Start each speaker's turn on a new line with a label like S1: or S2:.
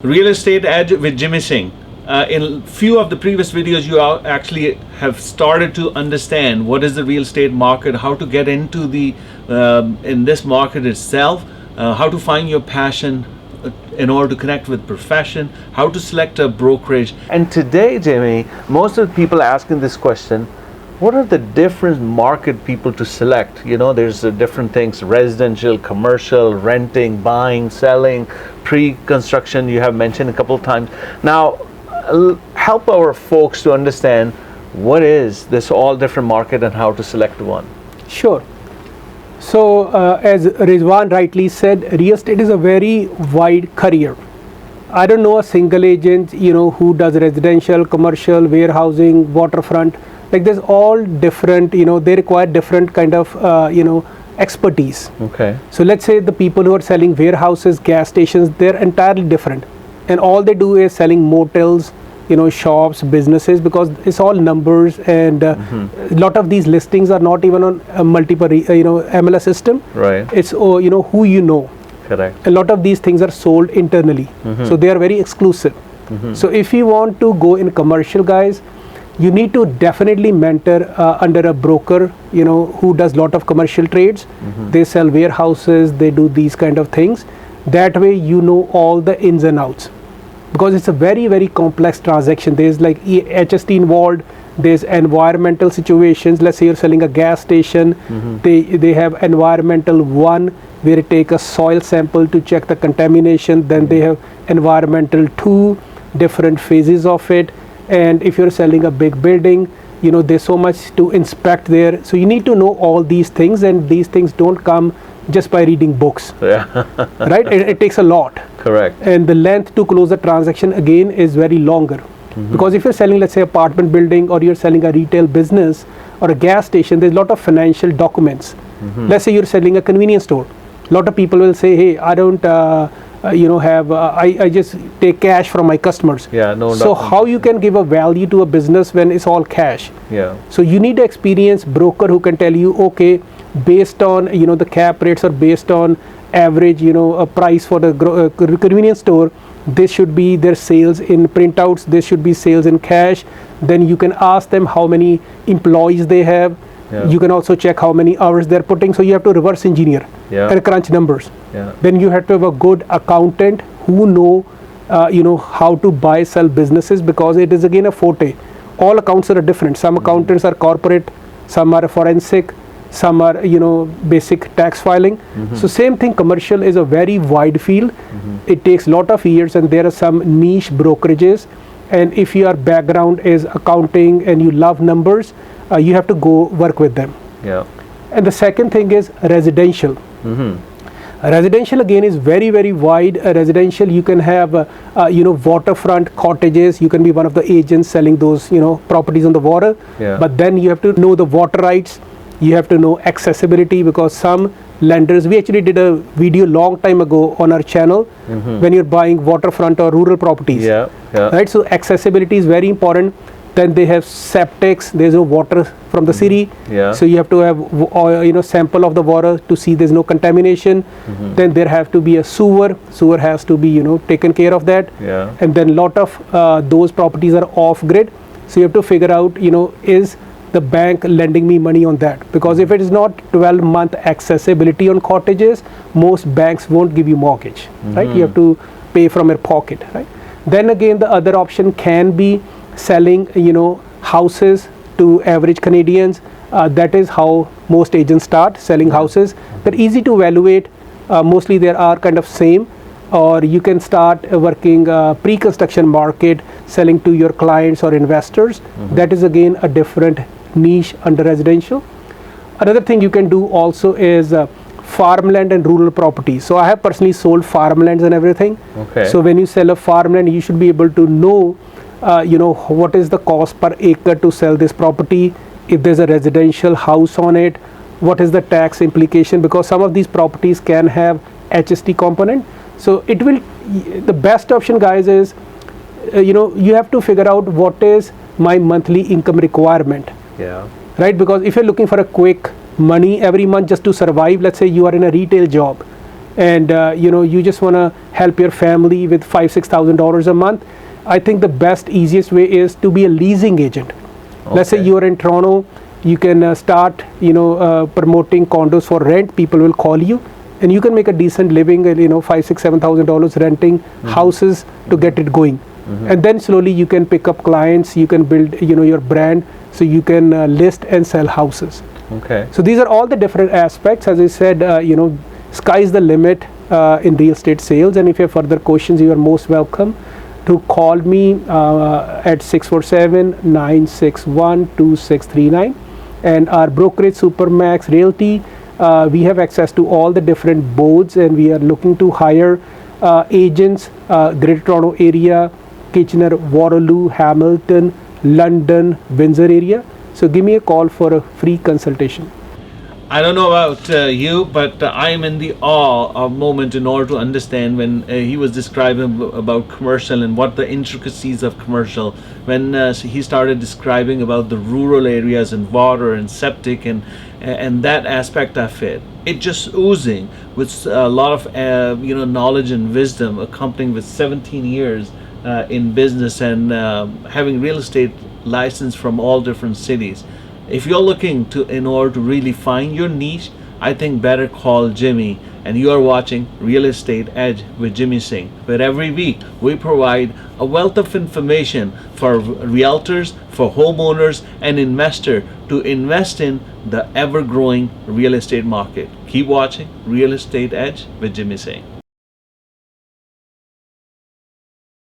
S1: Real Estate Edge with Jimmy Singh. In few of the previous videos, you actually have started to understand what is the real estate market, how to get into the in this market itself, how to find your passion in order to connect with profession, how to select a brokerage. And today, Jimmy, most of the people asking this question, what are the different market people to select? You know, there's different things: residential, commercial, renting, buying, selling, pre-construction, you have mentioned a couple of times. Now, help our folks to understand what is this all different market and how to select one.
S2: Sure. So as Rizwan rightly said, real estate is a very wide career. I don't know a single agent, who does residential, commercial, warehousing, waterfront. Like there's all different, they require different kind of, expertise.
S1: Okay.
S2: So let's say the people who are selling warehouses, gas stations, they're entirely different. And all they do is selling motels, shops, businesses, because it's all numbers, and a lot of these listings are not even on a multiple, MLS system.
S1: Right.
S2: It's, who you know.
S1: Correct.
S2: A lot of these things are sold internally. So they are very exclusive. So if you want to go in commercial, guys, you need to definitely mentor under a broker, who does lot of commercial trades. They sell warehouses, they do these kind of things. That way you know all the ins and outs, because it's a very, very complex transaction. There's like HST involved, there's environmental situations. Let's say you're selling a gas station, they have environmental 1, where it take a soil sample to check the contamination. Then they have environmental 2, different phases of it. And if you're selling a big building, there's so much to inspect there. So you need to know all these things, and these things don't come just by reading books.
S1: Yeah.
S2: Right? It takes a lot.
S1: Correct.
S2: And the length to close a transaction again is very longer. Because if you're selling, let's say, apartment building, or you're selling a retail business or a gas station, there's a lot of financial documents. Let's say you're selling a convenience store. A lot of people will say, hey, I don't I just take cash from my customers.
S1: Yeah, no.
S2: So how you can give a value to a business when it's all cash?
S1: Yeah.
S2: So you need an experienced broker who can tell you, okay, based on the cap rates, or based on average a price for the convenience store, this should be their sales in printouts, this should be sales in cash. Then you can ask them how many employees they have.
S1: Yeah.
S2: You can also check how many hours they're putting. So you have to reverse engineer and crunch numbers.
S1: Yeah.
S2: Then you have to have a good accountant who know how to buy, sell businesses, because it is again a forte. All accounts are different. Some accountants are corporate, some are forensic, some are basic tax filing. So same thing, commercial is a very wide field. It takes lot of years, and there are some niche brokerages. And if your background is accounting and you love numbers, you have to go work with them.
S1: Yeah.
S2: And the second thing is residential. Residential again is very, very wide. Residential, you can have waterfront cottages. You can be one of the agents selling those properties on the water.
S1: Yeah.
S2: But then you have to know the water rights. You have to know accessibility, because some lenders, we actually did a video long time ago on our channel, when you're buying waterfront or rural properties.
S1: Yeah. Yeah.
S2: Right. So accessibility is very important. Then they have septics. There's no water from the city.
S1: Yeah.
S2: So you have to have sample of the water to see there's no contamination. Then there have to be a sewer. Sewer has to be taken care of that.
S1: Yeah.
S2: And then lot of those properties are off grid. So you have to figure out is the bank lending me money on that? Because if it is not 12-month accessibility on cottages, most banks won't give you mortgage. Right? You have to pay from your pocket. Right? Then again, the other option can be selling houses to average Canadians. That is how most agents start selling houses. They're easy to evaluate. Mostly they are kind of same. Or you can start working pre-construction market, selling to your clients or investors. That is again a different niche under residential. Another thing you can do also is farmland and rural property. So I have personally sold farmlands and everything.
S1: Okay.
S2: So when you sell a farmland, you should be able to know what is the cost per acre to sell this property. If there's a residential house on it, what is the tax implication? Because some of these properties can have HST component. So the best option, guys, is you have to figure out what is my monthly income requirement.
S1: Yeah.
S2: Right? Because if you're looking for a quick money every month just to survive, let's say you are in a retail job, and you just want to help your family with $5,000-6,000 a month, I think the best easiest way is to be a leasing agent. Let's say you are in Toronto, you can start promoting condos for rent. People will call you, and you can make a decent living, $5,000-6,000-7,000 renting houses to get it going. And then slowly you can pick up clients, you can build your brand, so you can list and sell houses.
S1: Okay.
S2: So these are all the different aspects. As I said, sky's the limit in real estate sales, and if you have further questions, you are most welcome to call me at 647-961-2639. And our brokerage, Supermax Realty, we have access to all the different boards, and we are looking to hire agents, Greater Toronto area, Kitchener, Waterloo, Hamilton, London, Windsor area. So give me a call for a free consultation.
S1: I don't know about you, but I am in the awe of moment in order to understand when he was describing about commercial and what the intricacies of commercial, when he started describing about the rural areas and water and septic and that aspect of it. It just oozing with a lot of knowledge and wisdom, accompanying with 17 years in business and having real estate license from all different cities. If you're looking in order to really find your niche, I think better call Jimmy. And you are watching Real Estate Edge with Jimmy Singh, where every week we provide a wealth of information for realtors, for homeowners and investors to invest in the ever-growing real estate market. Keep watching Real Estate Edge with Jimmy Singh.